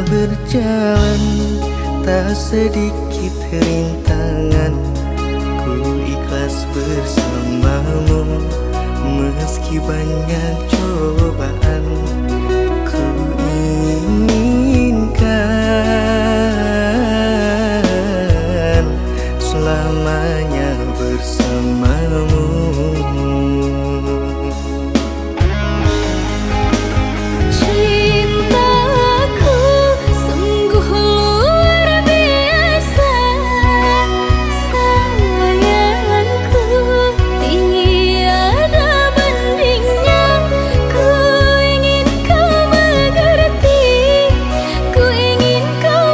berjalan, tak sedikit rintangan. Ku ikhlas bersamamu, meski banyak cobaan. Ku inginkan selamanya bersamamu. Ku ingin kau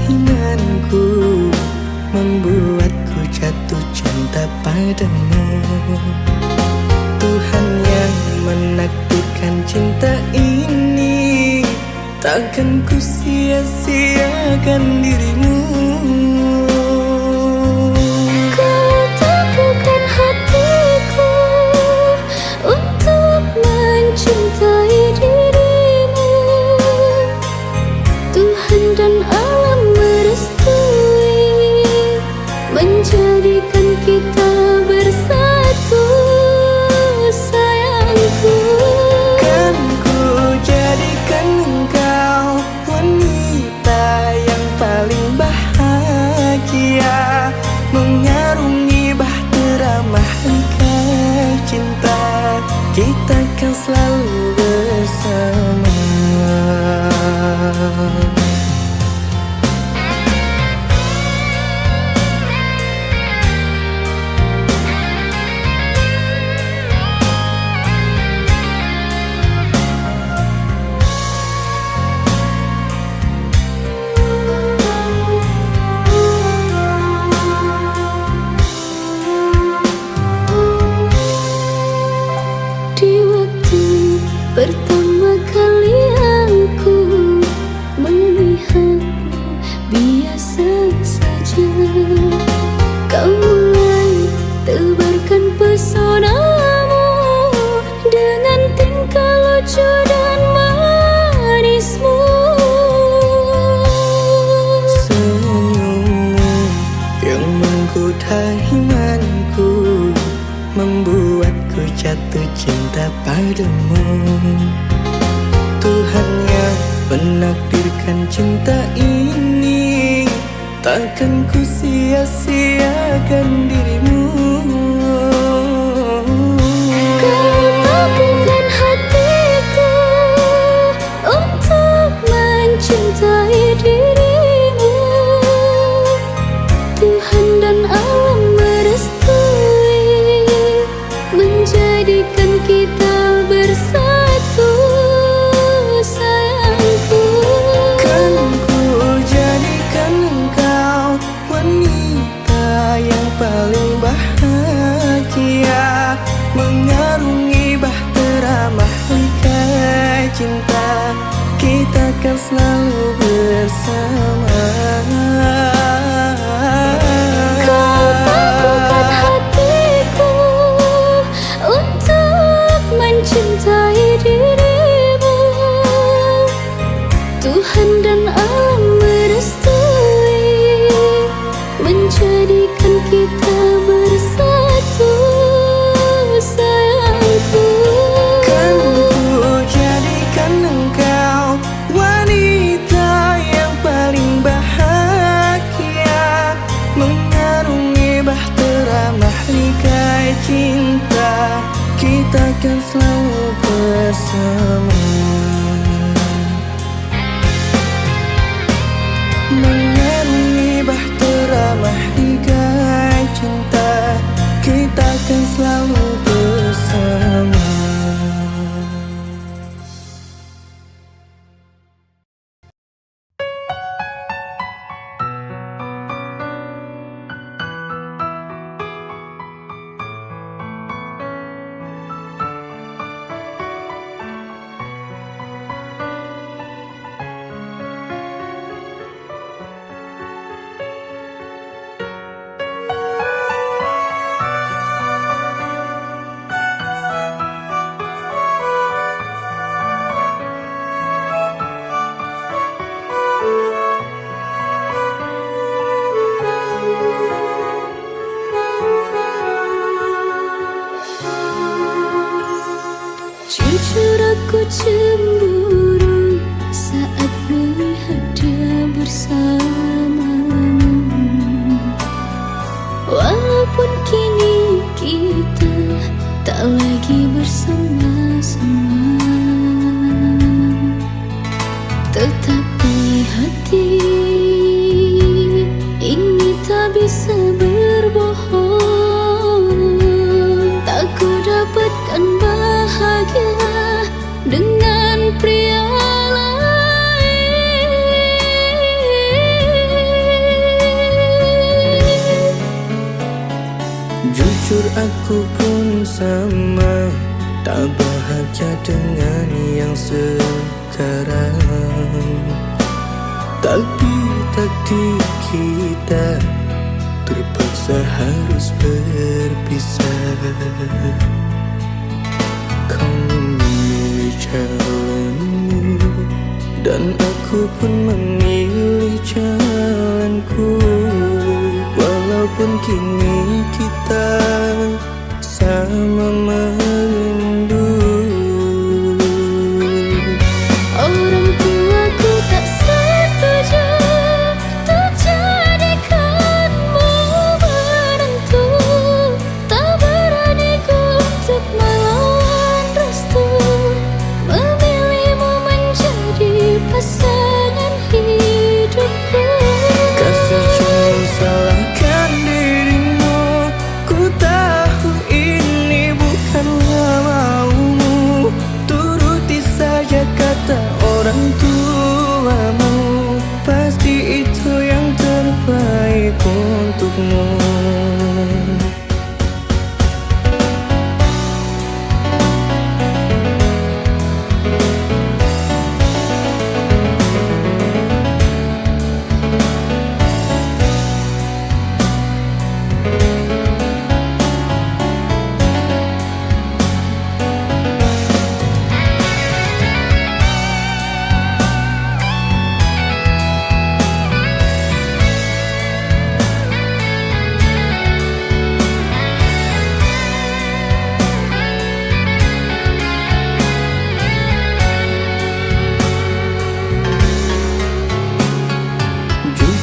imanku membuatku jatuh cinta padamu. Tuhan yang menakdirkan cinta ini, takkan ku sia-siakan dirimu. Kau tepukan hatiku untuk mencintai dirimu. Tuhan dan alam merestui menjadikan kita bersatu, sayangku. Kan ku jadikan engkau wanita yang paling bahagia, mengarungi bahtera mahligai cinta. Kita kan selalu bersama. Pertama kali aku melihatmu biasa saja. Kau mulai tebarkan pesonamu dengan tingkah lucu dan manismu. Senyummu yang menggoda imanku membuatku jatuh cinta padamu. Tuhan yang menakdirkan cinta ini, takkan ku sia-siakan dirimu. Kau tepukan hatiku untuk mencintai dirimu. Tuhan dan alam merestui menjadikan kita bersatu, sayangku. Kan ku jadikan engkau wanita yang paling bahagia, mengarungi bahtera mahligai cinta. Kita kan selalu bersama. Kau tepukan hatiku untuk mencintai dirimu. Tuhan dan alam merestui menjadikan kita bersatu, sayangku. Kan ku jadikan engkau wanita yang paling bahagia, mengarungi bahtera mahligai cinta. Kita kan selalu bersama. Mengarungi bahtera mahligai cinta. Kita kan selalu bersama. Jujur aku cemburu saat melihat dia bersamamu. Walaupun kini kita tak lagi bersama-sama, tetapi hati ini tak bisa berbohong. Tak ku dapatkan bahagia dengan aku pun sama, tak bahagia dengan yang sekarang. Tapi takdir kita terpaksa harus berpisah. Kau memilih jalanmu dan aku pun memilih jalanku. Walaupun kini kita sama merindu. Orang tuaku tak setuju untuk jadikanmu menantu. Tak berani ku untuk melawan restu, memilihmu menjadi pasangan hidupku. Kasih jangan salahkan dirimu, ku tahu ini bukanlah maumu. Turuti saja kata orang tuamu, pasti itu yang terbaik untukmu.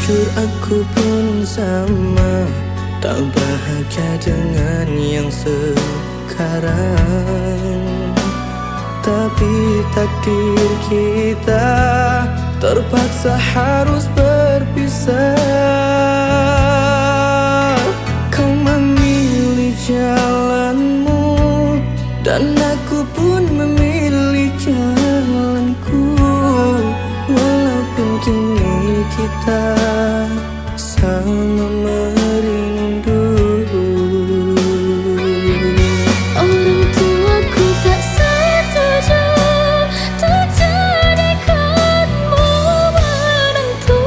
Jujur aku pun sama, tak bahagia dengan yang sekarang. Tapi takdir kita terpaksa harus berpisah. Kau memilih jalanmu dan aku pun memilih jalanku. Walaupun kini kita sama merindu. Orang tuaku tak setuju untuk jadikanmu menantu.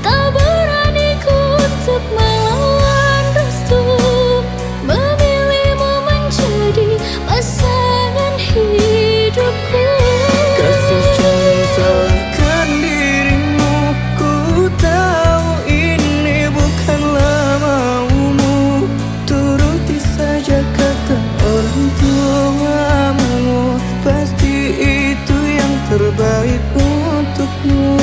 Tak berani ku untuk melawan restu, memilihmu menjadi pasangan hidupku. Kasih jangan salahkan dirimu, ku tahu ini bukanlah maumu. Turuti saja kata orang tuamu, pasti itu yang terbaik untukmu.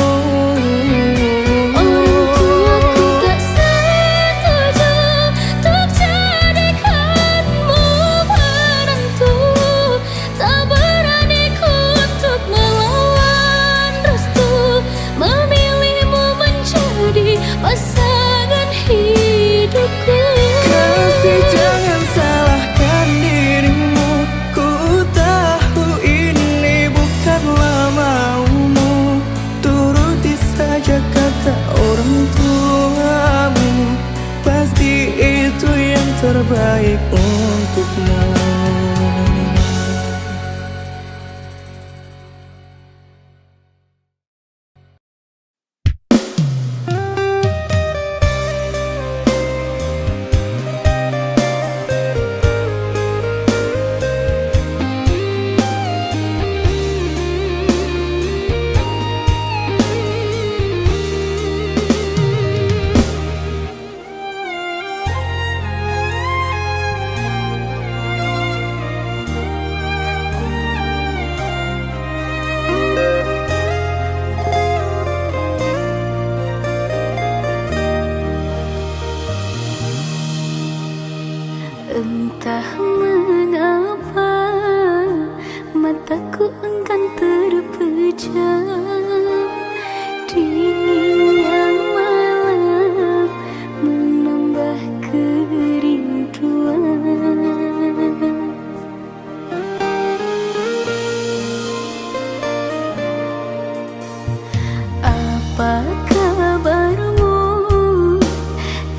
Orang tuaku tak setuju untuk jadikanmu menantu. Tak berani ku untuk melawan restu, memilihmu menjadi pasangan hidupku. Kasih jangan salahkan dirimu, ku tahu ini bukanlah maumu. Turuti saja kata orang tuamu, pasti itu yang terbaik untukmu. Entah mengapa mataku enggan terpejam, dinginnya malam menambah kerinduan. Apa kabarmu,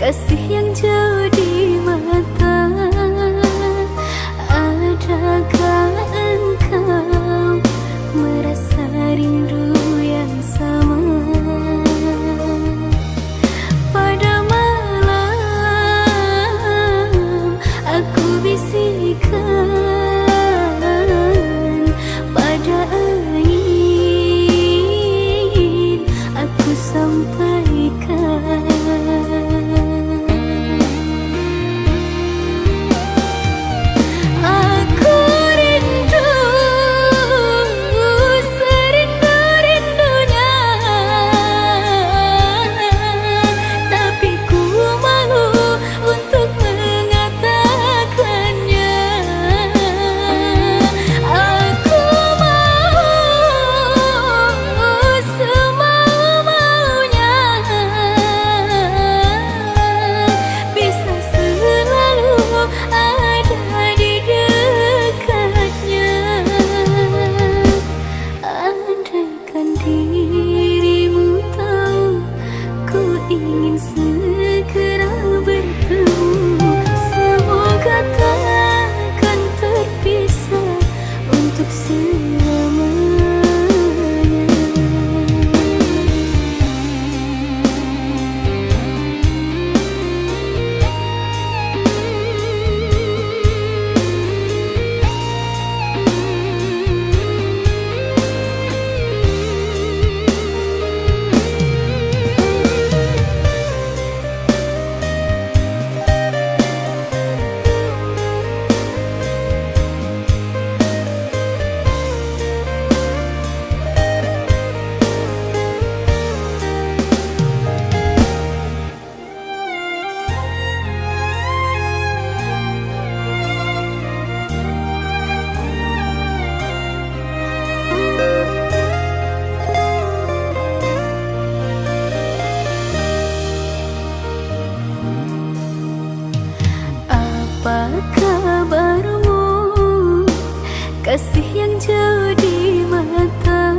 kasih yang jauh di mata? Apa kabarmu, kasih yang jauh di mata?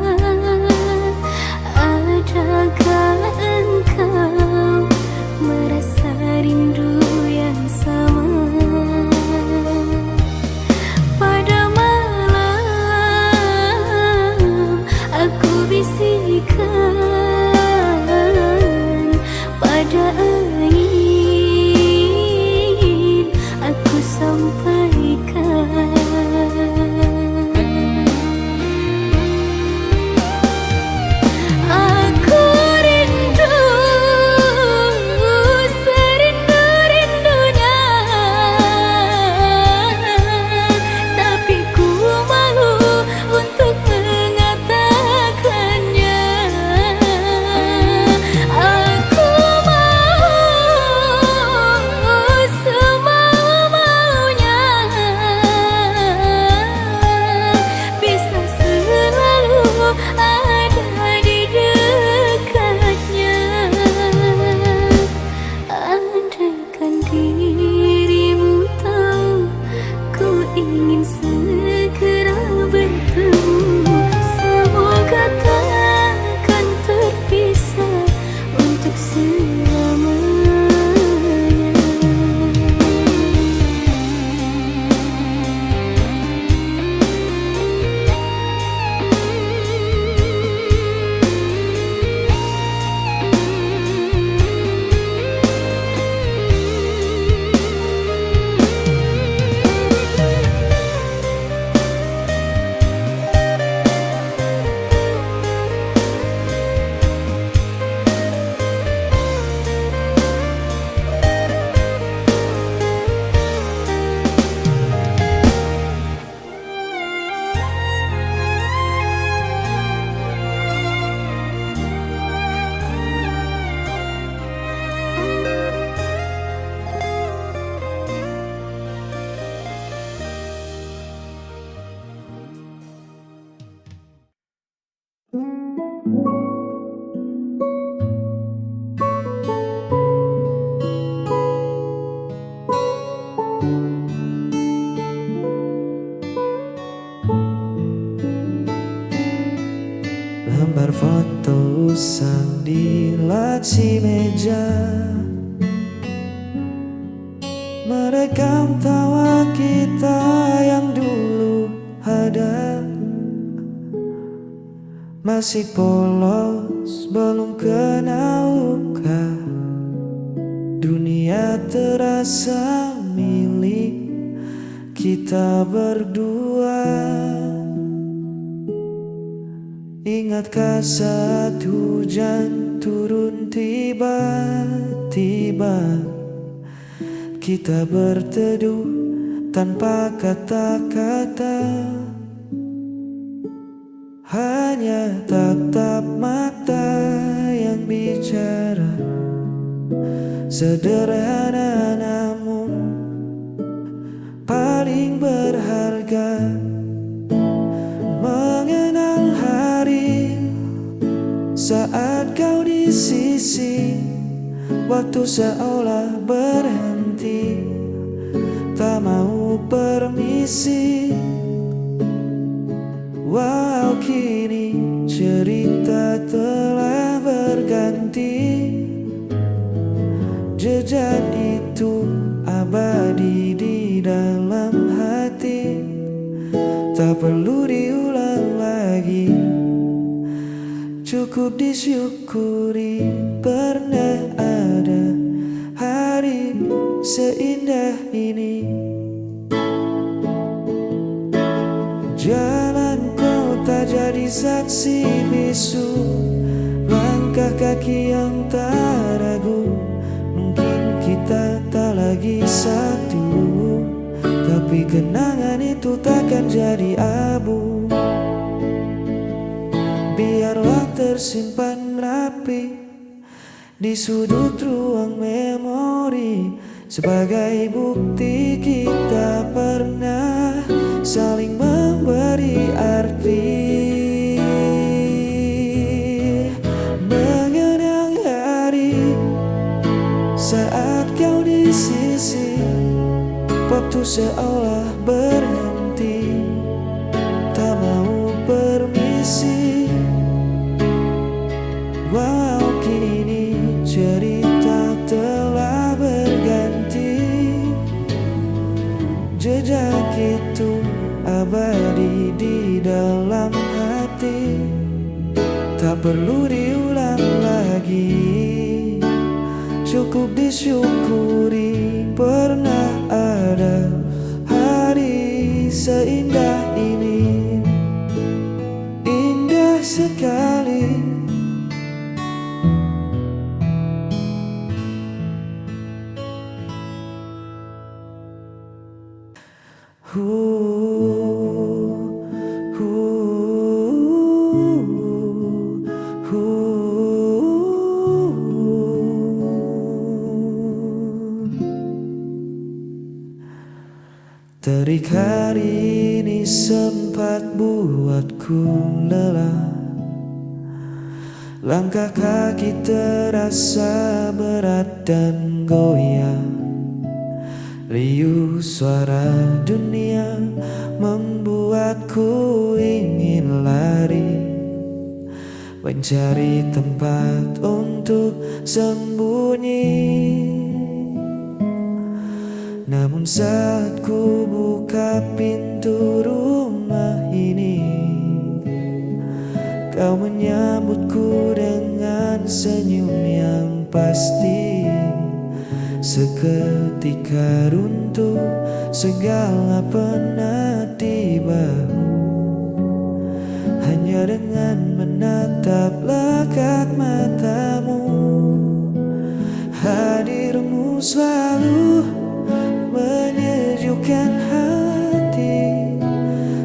Adakah engkau merasa rindu yang sama? Pada malam aku bisikkan, pada angin aku sampaikan. Aku rindu, serindu-rindunya, tapi ku malu untuk mengatakannya. Aku mau semau-maunya, bisa selalu ada di dekatnya. Andaikan dirimu tahu, ku ingin segera bertemu. Semoga takkan terpisah untuk selamanya. Lembar foto usang di laci meja, merekam tawa kita yang dulu ada. Masih polos, belum kenal luka. Dunia terasa milik kita berdua. Ingatkah saat hujan turun tiba-tiba, kita berteduh tanpa kata-kata, hanya tatap mata yang bicara. Sederhana namun paling berharga. Mengenang hari saat kau di sisi, waktu seolah berhenti, tak mau permisi. Walau kini cerita telah berganti, jejak itu abadi di dalam hati, tak perlu diulang. Cukup disyukuri pernah ada hari seindah ini. Jalan kota jadi saksi bisu, langkah kaki yang tak ragu. Mungkin kita tak lagi satu, tapi kenangan itu takkan jadi abu. Biarlah tersimpan rapi di sudut ruang memori, sebagai bukti kita pernah saling memberi arti. Mengenang hari saat kau di sisi, waktu seolah berhenti, tak mau permisi. Walau kini cerita telah berganti, jejak itu abadi di dalam hati, tak perlu diulang lagi. Cukup disyukuri pernah ada hari seindah ini. Indah sekali. Terik hari ini sempat buatku lelah, langkah kaki terasa berat dan goyah. Riuh suara dunia membuatku ingin lari, mencari tempat untuk sembunyi. Namun saat ku buka pintu rumah ini, kau menyambutku dengan senyum yang pasti. Seketika runtuh segala penat di bahu, hanya dengan menatap lekat matamu. Hadirmu selalu menyejukkan hati,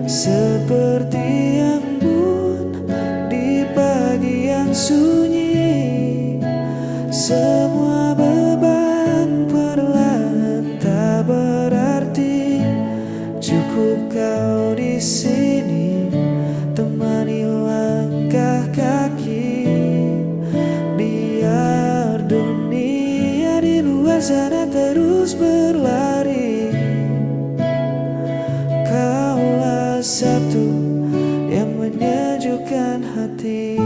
seperti embun di pagi yang sunyi. Semua beban perlahan tak berarti, cukup kau di sini temani langkah kaki. Biar dunia di luar sana terus berlari, kaulah satu yang menyejukkan hati.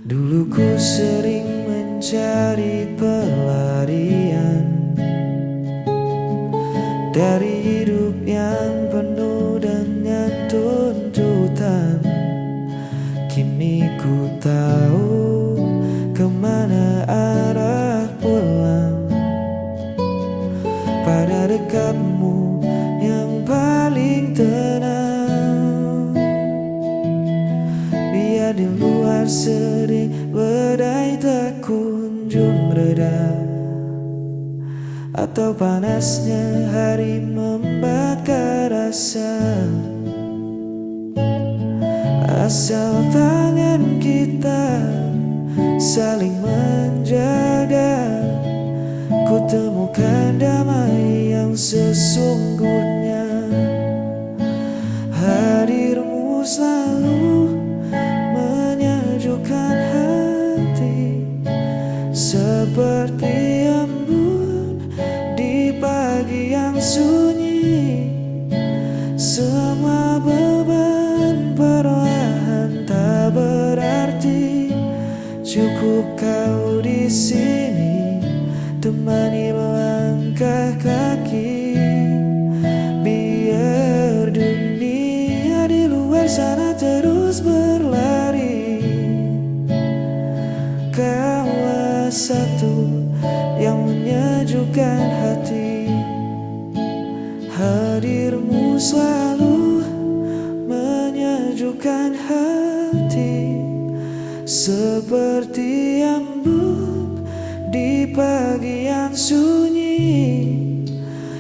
Dulu ku sering mencari pelarian dari hidup yang penuh dengan tuntutan. Kini ku tahu kemana arah pulang, pada dekatmu yang paling tenang. Biar di luar sering badai tak kunjung reda, atau panasnya hari membakar rasa. Asal tangan kita saling menjaga, ku temukan damai yang sesungguhnya. Hadirmu selalu menyejukkan hati, seperti embun di pagi yang sunyi. Semua beban perlahan tak berarti, cukup kau di sini temani langkah kaki. Biar sana terus berlari. Kau satu yang menyejukkan hati. Hadirmu selalu menyejukkan hati, seperti embun di pagi yang sunyi.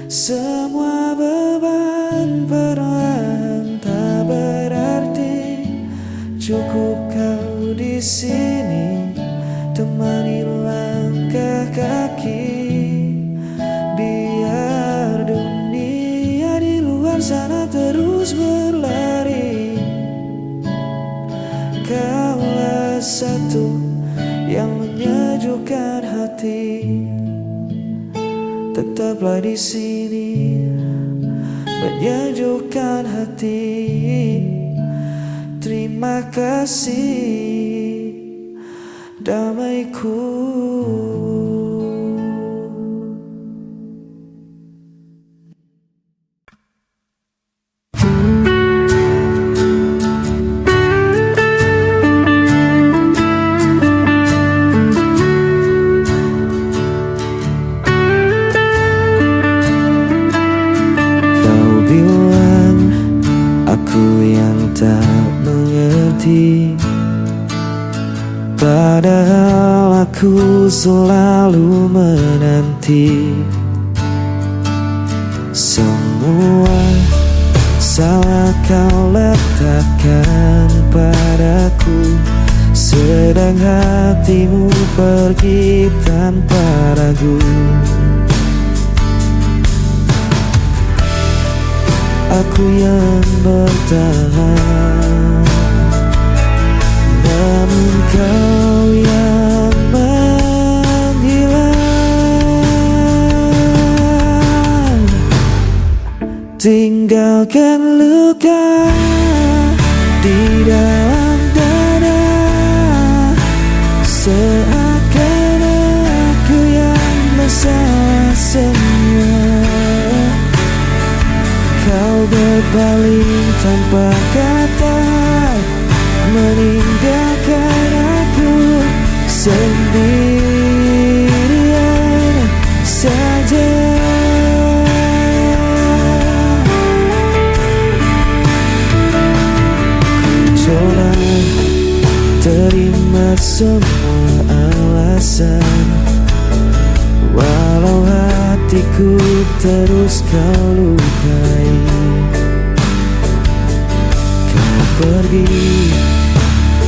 Semua beban perlahan tak berarti. Cukup kau di sini, temani langkah kaki. Biar dunia di luar sana terus berlari. Kaulah satu yang menyejukkan hati. Tetaplah di sini, menyejukkan hati. Terima kasih, damaiku. Aku yang tak mengerti, padahal aku selalu menanti. Semua salah kau letakkan padaku, sedang hatimu pergi tanpa ragu. Aku yang bertahan, namun kau yang menghilang. Tinggalkan luka di dalam dada, seakan aku yang masalah semua. Kau berpaling tanpa kata, meninggalkan aku sendirian saja. Ku coba terima semua alasan, walau hatiku terus kau lukai. Kau pergi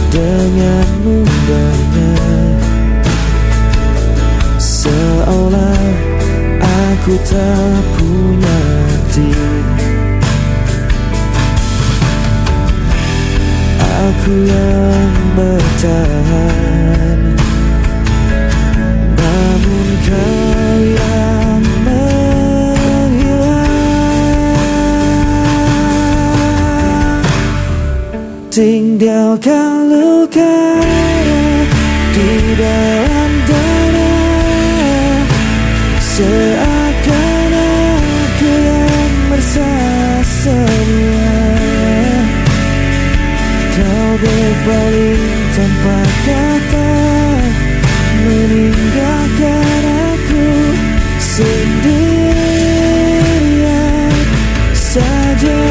dengan mudahnya, seolah aku tak punya arti. Aku yang bertahan, namun kau yang menghilang. Tinggalkan luka di dalam dada, seakan aku yang bersalah semua. Kau berpaling tanpa kata, meninggalkan aku sendirian saja.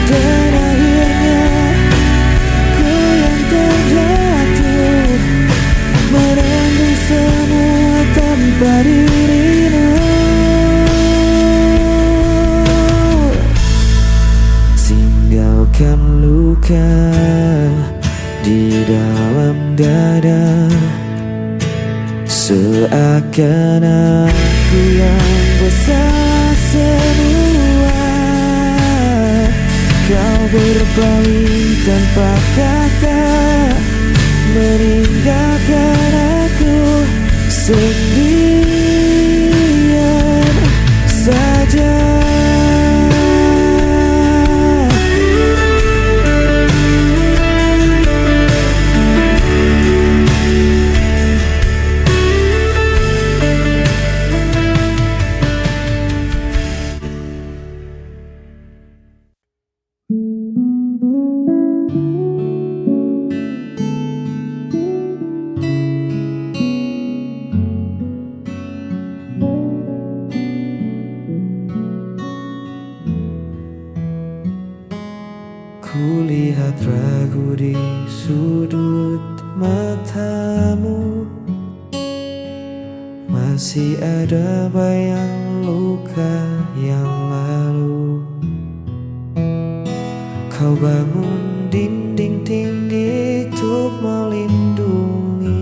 Dan akhirnya ku yang terjatuh, menanggung semua tanpa dirimu. Tinggalkan luka di dalam dada, seakan aku yang bersalah semua. Kau berpaling tanpa kata, meninggalkan aku sendirian saja. Kulihat ragu di sudut matamu, masih ada bayang luka yang lalu. Kau bangun dinding tinggi untuk melindungi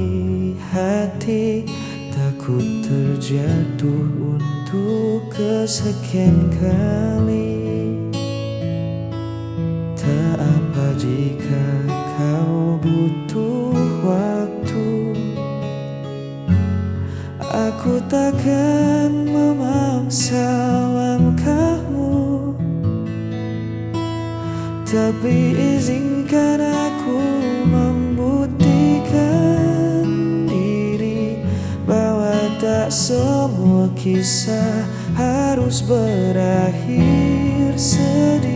hati, takut terjatuh untuk kesekian kali. Tak apa jika kau butuh waktu, aku takkan memaksa langkahmu, tapi izinkan aku membuktikan diri bahwa tak semua kisah harus berakhir sedih.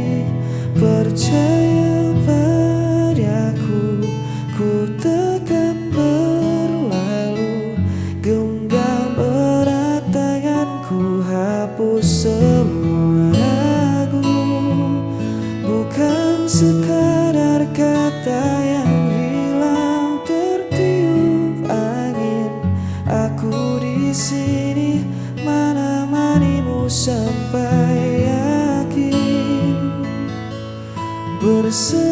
Percaya padaku, ku takkan berlalu. Genggam erat tanganku, hapus semua ragu. Bukan sekadar kata yang hilang tertiup angin. Aku di sini menemanimu sampai yakin. Bersandarlah,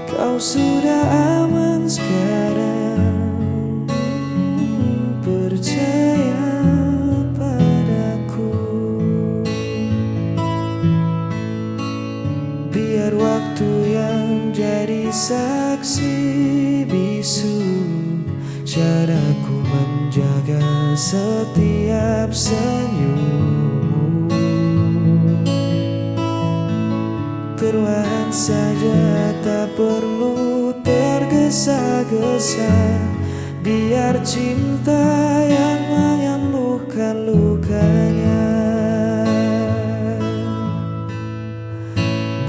kau sudah aman sekarang. Percaya padaku. Biar waktu yang jadi saksi bisu caraku menjaga setiap senyum. Perlahan saja, tak perlu tergesa-gesa. Biar cinta yang menyembuhkan lukanya.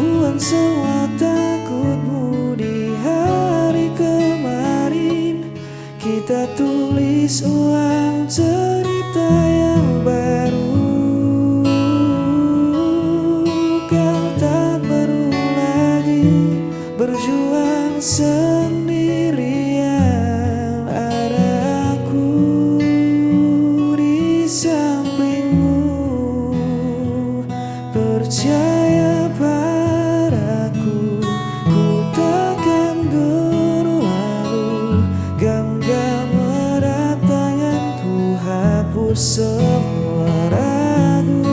Buang semua takutmu di hari kemarin. Kita tulis ulang cerita yang baru. Kau tak perlu lagi berjuang sendirian. Ada aku di sampingmu. Percaya padaku, ku takkan berlalu. Genggam erat tanganku, hapus semua ragu.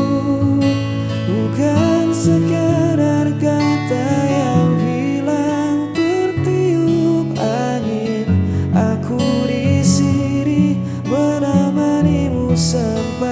Bukan sekadar kata yang hilang tertiup angin. Aku di sini menemanimu sampai